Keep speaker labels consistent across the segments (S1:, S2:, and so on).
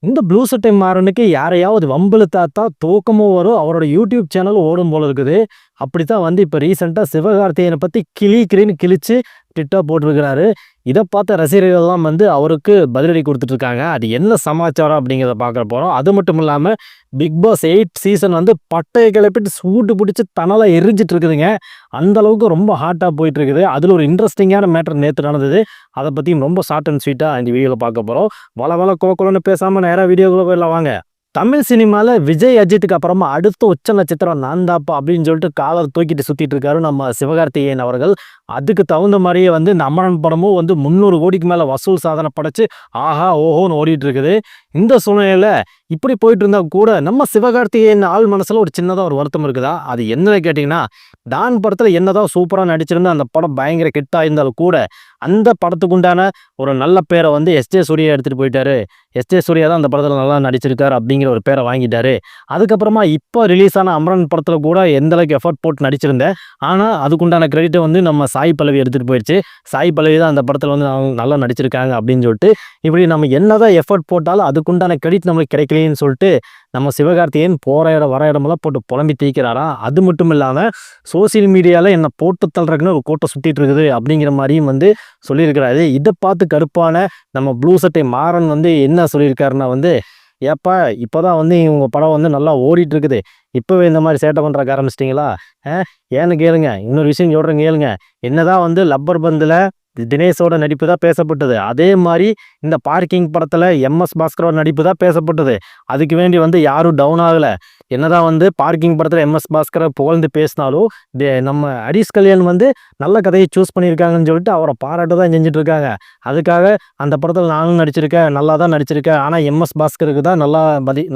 S1: இந்த ப்ளூ சட்டை மாறனுக்கு யாரையாவது வம்பிழுத்தாத்தா தூக்கமும் வரும். அவரோட யூடியூப் சேனல் ஓடும் போல இருக்குது. அப்படித்தான் வந்து இப்ப ரீசெண்டா சிவகார்த்திகேயனை பத்தி கிளின்னு கிழிச்சு டிட்டா போட்டிருக்கிறாரு. இத பார்த்த ரசிகர்கள்லாம் வந்து அவருக்கு பதிலடி குடுத்துட்டு இருக்காங்க. அது என்ன சமாச்சாரம் அப்படிங்கிறத பார்க்க போறோம். அது மட்டும் இல்லாம பிக் பாஸ் 8 சீசன் வந்து பட்டைய கிளப்பிட்டு சூடு பிடிச்சு தணலா எரிஞ்சிட்டு இருக்குதுங்க. அந்த அளவுக்கு ரொம்ப ஹாட்டா போயிட்டு இருக்குது. அதுல ஒரு இன்ட்ரெஸ்டிங்கான மேட்டர் நேத்து நடந்தது. அத பத்தியும் ரொம்ப ஷார்ட் அண்ட் ஸ்வீட்டா இந்த வீடியோல பார்க்க போறோம். வள கோலன்னு பேசாம நேரா வீடியோக்குள்ள போயிடலாம் வாங்க. தமிழ் சினிமால விஜய், அஜித்துக்கு அப்புறமா அடுத்த உச்ச நட்சத்திரம் நான் தாப்பா அப்படின்னு சொல்லிட்டு காலர் தூக்கிட்டு சுத்திட்டு இருக்காரு நம்ம சிவகார்த்திகேயன் அவர்கள். அதுக்கு தகுந்த மாதிரியே வந்து இந்த அமரன் படமும் வந்து 300 கோடிக்கு மேல வசூல் சாதனை படைச்சு ஆஹா ஓஹோன்னு ஓடிட்டு இருக்குது. இந்த சூழ்நிலையில இப்படி போயிட்டு இருந்தா கூட நம்ம சிவகார்த்திகேயன் ஆள் மனசுல ஒரு சின்னதா ஒரு வருத்தம் இருக்குதா? அது என்னன்னு கேட்டீங்கன்னா, டான் படத்துல என்னதான் சூப்பரா நடிச்சிருந்தா அந்த படம் பயங்கர ஹிட் ஆயிருந்தாலும் கூட அந்த படத்துக்கு உண்டான ஒரு நல்ல பேரை வந்து எஸ்.ஜே. சூர்யா எடுத்துட்டு போயிட்டாரு. எஸ்.ஜே. சூர்யா தான் அந்த படத்துல நல்லா நடிச்சிருக்காரு அப்படிங்கிற ஒரு பேரை வாங்கிட்டாரு. அதுக்கப்புறமா இப்போ ரிலீஸ் ஆன அமரன் படத்துல கூட எந்த அளவுக்கு எஃபர்ட் போட்டு நடிச்சிருந்தேன். ஆனா அதுக்குண்டான கிரெடிட்டை வந்து நம்ம சாய் பல்லவி எடுத்துட்டு போயிடுச்சு. சாய் பல்லவி தான் அந்த படத்துல வந்து நல்லா நடிச்சிருக்காங்க அப்படின்னு சொல்லிட்டு இப்படி நம்ம என்னதான் எஃபர்ட் போட்டாலும் அதுக்குண்டான கிரெடிட் நம்மளுக்கு கிடைக்கலன்னு சொல்லிட்டு நம்ம சிவகார்த்திகேயன் போற இடம் வர இடமெல்லாம் போட்டு புலம்பி தீக்கிறாராம். அது மட்டும் இல்லாம சோசியல் மீடியால என்ன போட்டு தள்ளுறதுக்குன்னு ஒரு கோட்டை சுத்திட்டு இருக்குது அப்படிங்கிற மாதிரியும் வந்து சொல்லியிருக்கிறாரு. இதை பார்த்து கடுப்பான நம்ம ப்ளூ சட்டை மாறன் வந்து என்ன சொல்லியிருக்காருன்னா வந்து, ஏப்பா இப்போதான் வந்து இவங்க படம் வந்து நல்லா ஓடிட்டு இருக்குது, இப்பவே இந்த மாதிரி சேட்டை பண்றதுக்கு ஆரம்பிச்சிட்டிங்களா? ஏன்னு கேளுங்க. இன்னொரு விஷயம் சொல்றேன் கேளுங்க. என்னதான் வந்து லப்பர் பந்துல தினேஷோட நடிப்பு தான் பேசப்பட்டது, அதே மாதிரி இந்த பார்க்கிங் படத்துல எம்.எஸ். பாஸ்கரோட நடிப்பு தான் பேசப்பட்டது. அதுக்கு வேண்டி வந்து யாரும் டவுன் ஆகல. என்னதான் வந்து பார்க்கிங் படத்துல எம்.எஸ். பாஸ்கரை புகழ்ந்து பேசினாலும் நம்ம ஹரிஷ் கல்யாண் வந்து நல்ல கதையை சூஸ் பண்ணியிருக்காங்கன்னு சொல்லிட்டு அவரை பாராட்ட தான் செஞ்சுட்டு இருக்காங்க. அதுக்காக அந்த படத்தில் நானும் நடிச்சிருக்கேன், நல்லா தான் நடிச்சிருக்கேன், ஆனால் எம்.எஸ். பாஸ்கருக்கு தான்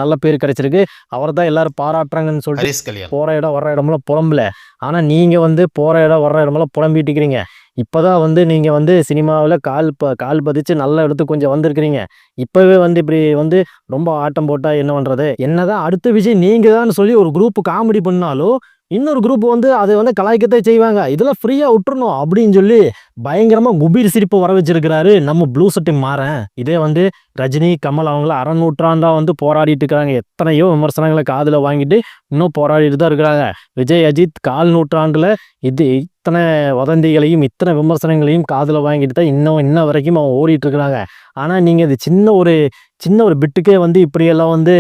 S1: நல்ல பேர் கிடைச்சிருக்கு, அவரை தான் எல்லாரும் பாராட்டுறாங்கன்னு சொல்லிட்டு போற இடம் வர்ற இடமெல்லாம் புலம்பல. ஆனால் நீங்கள் வந்து போற இடம் வர்ற இடமெல்லாம் புலம்பிட்டு இருக்கிறீங்க. இப்போதான் வந்து நீங்கள் வந்து சினிமாவில் கால் பதிச்சு நல்ல இடத்துக்கு கொஞ்சம் வந்திருக்கிறீங்க. இப்போவே வந்து இப்படி வந்து ரொம்ப ஆட்டம் போட்டால் என்ன பண்ணுறது? என்னதான் அடுத்த விஷயம் நீங்கள் தான் சொல்லி ஒரு குரூப் காமெடி பண்ணாலும் இன்னொரு குரூப் வந்து அதை வந்து கலாய்க்கத்தை செய்வாங்க. இதெல்லாம் ஃப்ரீயாக விட்டுறணும் அப்படின்னு சொல்லி பயங்கரமாக குபீர் சிரிப்பு வர வச்சிருக்கிறாரு நம்ம ப்ளூ சட்டை மாறன். இதே வந்து ரஜினி, கமல் அவங்கள அரை நூற்றாண்டா வந்து போராடிட்டு இருக்கிறாங்க. எத்தனையோ விமர்சனங்களை காதில் வாங்கிட்டு இன்னும் போராடிட்டு தான் இருக்கிறாங்க. விஜய், அஜித் கால் நூற்றாண்டுல இத்தனை வதந்திகளையும் இத்தனை விமர்சனங்களையும் காதில் வாங்கிட்டு தான் இன்ன வரைக்கும் அவங்க ஓடிட்டு இருக்கிறாங்க. ஆனால் நீங்கள் இது சின்ன ஒரு பிட்டுக்கே வந்து இப்படியெல்லாம் வந்து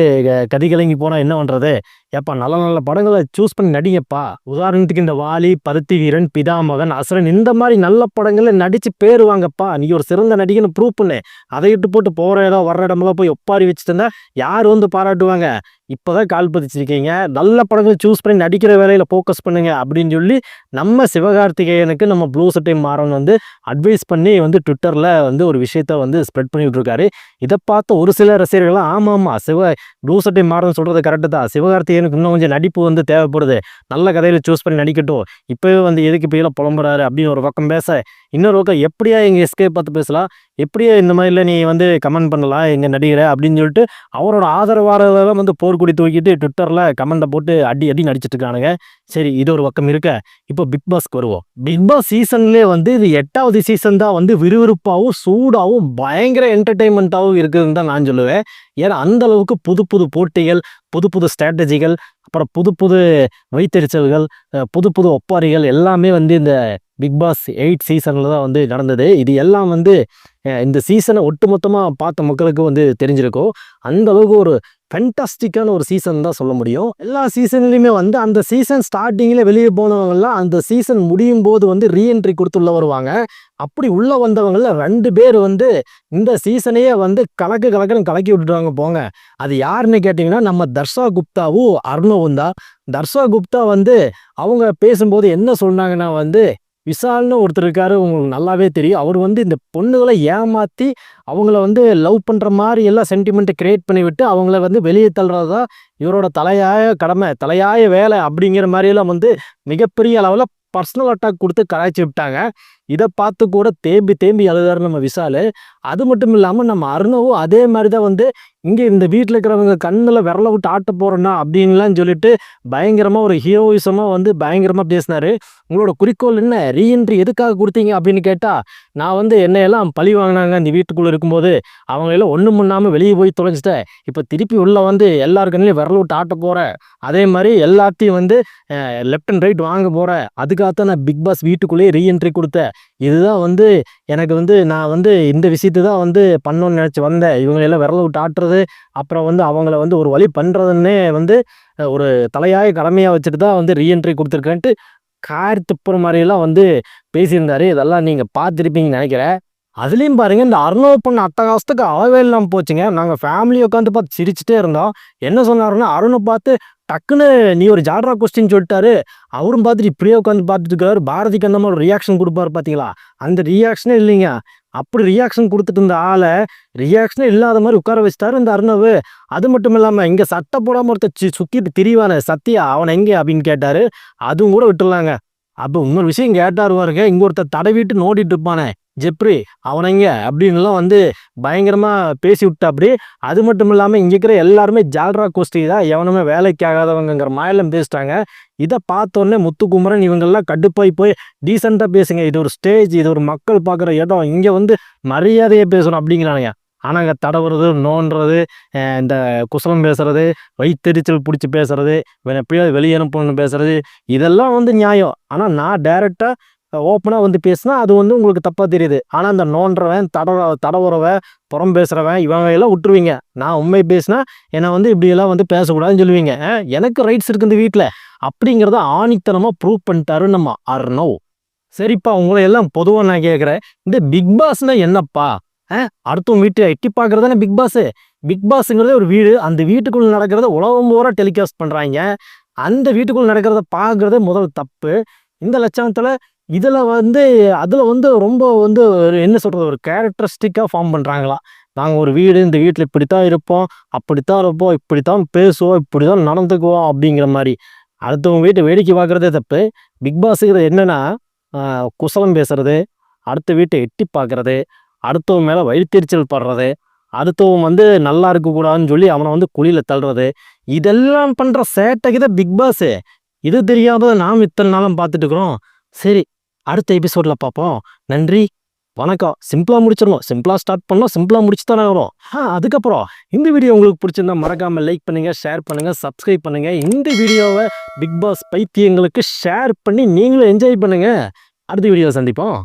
S1: கதிகலங்கி போனால் என்ன பண்ணுறது? ஏப்பா நல்ல படங்களை சூஸ் பண்ணி நடிங்கப்பா. உதாரணத்துக்கு இந்த வாலி, பருத்தி வீரன், பிதாமகன், அசுரன் இந்த மாதிரி நல்ல படங்களை நடித்து பேர் வாங்கப்பா. நீ ஒரு சிறந்த நடிகன்னு ப்ரூவ் பண்ணு. அதை இட்டு போட்டு போகிற இடம் வர்ற இடமெல்லாம் போய் ஒப்பாரி வச்சுட்டு இருந்தா யார் வந்து பாராட்டுவாங்க? இப்போதான் கால் பதிச்சிருக்கீங்க. நல்ல படங்களை சூஸ் பண்ணி நடிக்கிற வேலையில் ஃபோக்கஸ் பண்ணுங்க அப்படின்னு சொல்லி நம்ம சிவகார்த்திகேயனுக்கு நம்ம ப்ளூ சட்டை மாறன் வந்து அட்வைஸ் பண்ணி வந்து ட்விட்டரில் வந்து ஒரு விஷயத்த வந்து ஸ்ப்ரெட் பண்ணி விட்டுருக்காரு. இதை பார்த்த ஒரு சில ரசிகர்கள்லாம் ஆமாம் ப்ளூ சட்டை மாறன் சொல்கிறது கரெக்டு தான், சிவகார்த்திகேயனுக்கு இன்னும் கொஞ்சம் நடிப்பு வந்து தேவைப்படுது, நல்ல கதையில் சூஸ் பண்ணி நடிக்கட்டும், இப்போவே வந்து எதுக்கு இப்படியெல்லாம் புலம்புறாரு அப்படின்னு ஒரு பக்கம் பேச, இன்னொரு பக்கம் எப்படியா எங்கள் எஸ்கே பார்த்து பேசலாம், எப்படியா இந்த மாதிரில நீ வந்து கமெண்ட் பண்ணலாம் எங்கள் நடிகரை அப்படின்னு சொல்லிட்டு அவரோட ஆதரவாளர்கள் வந்து போர்க்குடி தூக்கிட்டு ட்விட்டரில் கமெண்ட்டை போட்டு அடி நடிச்சிட்டு இருக்கானுங்க. சரி, இது ஒரு பக்கம் இருக்க, இப்போ பிக் பாஸ்க்கு வருவோம். பிக் பாஸ் சீசன்லேயே வந்து இது 8வது சீசன் தான் வந்து விறுவிறுப்பாகவும் சூடாகவும் பயங்கர என்டர்டெயின்மெண்ட்டாகவும் இருக்குதுன்னு தான் நான் சொல்லுவேன். ஏன்னா அந்த அளவுக்கு புது போட்டிகள், புது ஸ்ட்ராட்டஜிகள், அப்புறம் புது வைத்தறிச்சல்கள், புது ஒப்பாரிகள் எல்லாமே வந்து இந்த பிக் பாஸ் 8 சீசனில் தான் வந்து நடந்தது. இது எல்லாம் வந்து இந்த சீசனை ஒட்டுமொத்தமாக பார்த்த மக்களுக்கு வந்து தெரிஞ்சிருக்கும். அந்த அளவுக்கு ஒரு ஃபென்டாஸ்டிக்கான ஒரு சீசன் தான் சொல்ல முடியும். எல்லா சீசன்லையுமே வந்து அந்த சீசன் ஸ்டார்டிங்கில் வெளியே போனவங்கலாம் அந்த சீசன் முடியும் போது வந்து ரீஎன்ட்ரி கொடுத்து உள்ள வருவாங்க. அப்படி உள்ள வந்தவங்கள 2 பேர் வந்து இந்த சீசனையே வந்து கலக்குன்னு கலக்கி விட்டுருவாங்க போங்க. அது யாருன்னு கேட்டிங்கன்னா நம்ம தர்ஷா குப்தாவும் அர்ணவும் தான். தர்ஷா குப்தா வந்து அவங்க பேசும்போது என்ன சொன்னாங்கன்னா வந்து, விஷால்னு ஒருத்தர் இருக்காரு, உங்களுக்கு நல்லாவே தெரியும். அவர் வந்து இந்த பொண்ணுகளை ஏமாற்றி அவங்கள வந்து லவ் பண்ணுற மாதிரி எல்லாம் சென்டிமெண்ட்டை கிரியேட் பண்ணி விட்டு அவங்கள வந்து வெளியே தள்ளுறது தான் இவரோட தலையாய கடமை, தலையாய வேலை அப்படிங்கிற மாதிரியெல்லாம் வந்து மிகப்பெரிய அளவில் பர்சனல் அட்டாக் கொடுத்து கலாய்ச்சி விட்டாங்க. இதை பார்த்து கூட தேம்பி தேம்பி அழுதாரு நம்ம விஷால். அது மட்டும் இல்லாமல் நம்ம அருணவும் அதே மாதிரி தான் வந்து இங்கே இந்த வீட்டில் இருக்கிறவங்க கண்ணில் விரல விட்டு ஆட்ட போகிறோன்னா அப்படின்லாம் சொல்லிட்டு பயங்கரமாக ஒரு ஹீரோயிசமாக வந்து பயங்கரமாக பேசினார். உங்களோட குறிக்கோள் என்ன, ரீஎன்ட்ரி எதுக்காக கொடுத்தீங்க அப்படின்னு கேட்டால், நான் வந்து என்னையெல்லாம் பழி வாங்கினாங்க இந்த வீட்டுக்குள்ளே இருக்கும்போது, அவங்களெல்லாம் ஒன்றும் பண்ணாமல் வெளியே போய் தொலைஞ்சிட்டேன். இப்போ திருப்பி உள்ளே வந்து எல்லார் கண்ணிலையும் விரல விட்டு ஆட்ட போகிறேன். அதே மாதிரி எல்லாத்தையும் வந்து லெஃப்ட் அண்ட் ரைட் வாங்க போகிறேன். அதுக்காகத்தான் நான் பிக் பாஸ் வீட்டுக்குள்ளேயே ரீஎன்ட்ரி கொடுத்தேன். இதுதான் வந்து எனக்கு வந்து நான் வந்து இந்த விஷயத்தை தான் வந்து பண்ணணும்னு நினச்சி வந்தேன். இவங்களெல்லாம் விரல விட்டு ஆட்டுறது, அப்புறம் வந்து அவங்கள வந்து ஒரு வழி பண்ணுறதுன்னே வந்து ஒரு தலையாய கடமையாக வச்சுட்டு தான் வந்து ரீஎன்ட்ரி கொடுத்துருக்கேன்ட்டு கார் துப்புற மாதிரியெல்லாம் வந்து பேசியிருந்தாரு. இதெல்லாம் நீங்கள் பார்த்துருப்பீங்கன்னு நினைக்கிறேன். அதுலேயும் பாருங்கள், இந்த அர்ணவ் பண்ண அட்டகாசத்துக்கு அளவே இல்லாமல் போச்சுங்க. நாங்கள் ஃபேமிலி உட்காந்து பார்த்து சிரிச்சுட்டே இருந்தோம். என்ன சொன்னாருன்னா, அருணை பார்த்து டக்குன்னு நீ ஒரு ஜாட்ரா கொஸ்டின் சொல்லிட்டாரு. அவரும் பார்த்துட்டு இப்படியே உட்காந்து பார்த்துட்டு இருக்காரு. பாரதிக்கு அந்த மாதிரி ஒரு ரியாக்ஷன் கொடுப்பாரு பார்த்தீங்களா, அந்த ரியாக்ஷனே இல்லைங்க. அப்படி ரியாக்ஷன் கொடுத்துட்டு இருந்த ஆளை ரியாக்ஷனே இல்லாத மாதிரி உட்கார வச்சுட்டாரு இந்த அர்ணவ். அது மட்டும் இல்லாமல் இங்கே சட்டை போடாமல் ஒருத்தர் சுற்றிட்டு திரிவானே சத்யா, அவனை எங்கே அப்படின்னு கேட்டார். அதுவும் கூட விட்டுடலாங்க. அப்போ இன்னொரு விஷயம் கேட்டார் பாருங்க, இங்கே ஒருத்தர் தடவிட்டு நோண்டிட்டு இருப்பானே ஜெப்ரி, அவனைங்க அப்படின்லாம் வந்து பயங்கரமாக பேசி விட்டா அப்படி. அது மட்டும் இல்லாமல் இங்கே இருக்கிற எல்லாருமே ஜால்ரா கோஷ்டி தான், எவனுமே வேலைக்கு ஆகாதவங்கிற மாயெல்லாம் பேசிட்டாங்க. இதை பார்த்தோன்னே முத்துக்குமரன் இவங்கெல்லாம் கடுப்பாய் போய் டீசெண்டாக பேசுங்க, இது ஒரு ஸ்டேஜ், இது ஒரு மக்கள் பார்க்குற இடம், இங்கே வந்து மரியாதையை பேசணும் அப்படிங்கிறானுங்க. ஆனால் அங்கே தடவுறது, நோண்டுறது, இந்த குசலம் பேசுறது, வயிற்றெரிச்சல் பிடிச்சி பேசுறது, எப்படியாவது வெளியே அனுப்பணும்னு பேசுறது, இதெல்லாம் வந்து நியாயம். ஆனால் நான் டைரெக்டாக ஓப்பனாக வந்து பேசினா அது வந்து உங்களுக்கு தப்பாக தெரியுது. ஆனால் அந்த நோண்டுறவன், தடவுறவன், புறம் பேசுகிறவன், இவங்க எல்லாம் விட்டுருவீங்க. நான் உண்மை பேசினா என்னை வந்து இப்படியெல்லாம் வந்து பேசக்கூடாதுன்னு சொல்லுவீங்க. எனக்கு ரைட்ஸ் இருக்குது இந்த வீட்டில் அப்படிங்கிறத ஆணித்தனமாக ப்ரூவ் பண்ணிட்டாரு நம்ம அர்ணவ். சரிப்பா, உங்களை எல்லாம் பொதுவாக நான் கேட்குறேன், இந்த பிக் பாஸ்னா என்னப்பா? அடுத்தவங்க வீட்டை எட்டி பார்க்குறது தானே பிக் பாஸு. பிக் பாஸுங்கிறதே ஒரு வீடு. அந்த வீட்டுக்குள்ளே நடக்கிறத உலகம் பூரா டெலிகாஸ்ட் பண்ணுறாங்க. அந்த வீட்டுக்குள்ளே நடக்கிறத பார்க்குறதே முதல் தப்பு. இந்த லட்சணத்தில் இதில் வந்து அதில் வந்து ரொம்ப வந்து என்ன சொல்கிறது, ஒரு கேரக்டரிஸ்டிக்காக ஃபார்ம் பண்ணுறாங்களா. நாங்கள் ஒரு வீடு, இந்த வீட்டில் இப்படித்தான் இருப்போம், அப்படித்தான் இருப்போம், இப்படித்தான் பேசுவோம், இப்படி தான் நடந்துக்குவோம் அப்படிங்கிற மாதிரி. அடுத்தவங்க வீட்டை வேடிக்கை பார்க்குறதே தப்பு. பிக் பாஸுங்கிறது என்னென்னா, குசலம் பேசுறது, அடுத்த வீட்டை எட்டி பார்க்குறது, அடுத்தவன் மேலே வயிற்றெரிச்சல் படுறது, அடுத்தவன் வந்து நல்லா இருக்கக்கூடாதுன்னு சொல்லி அவனை வந்து குழியில் தள்ளுறது, இதெல்லாம் பண்ணுற சேட்டைக்கு தான் பிக் பாஸு. இது தெரியாத நாம் இத்தனை நாளும் பார்த்துட்டு இருக்கிறோம். சரி, அடுத்த எபிசோடில் பார்ப்போம். நன்றி, வணக்கம். சிம்பிளாக முடிச்சிடணும், சிம்பிளாக ஸ்டார்ட் பண்ணோம், சிம்பிளாக முடிச்சு தானே வரும். அதுக்கப்புறம் இந்த வீடியோ உங்களுக்கு பிடிச்சிருந்தா மறக்காமல் லைக் பண்ணுங்கள், ஷேர் பண்ணுங்கள், சப்ஸ்கிரைப் பண்ணுங்கள். இந்த வீடியோவை பிக் பாஸ் பைத்தியங்களுக்கு ஷேர் பண்ணி நீங்களும் என்ஜாய் பண்ணுங்கள். அடுத்த வீடியோவை சந்திப்போம்.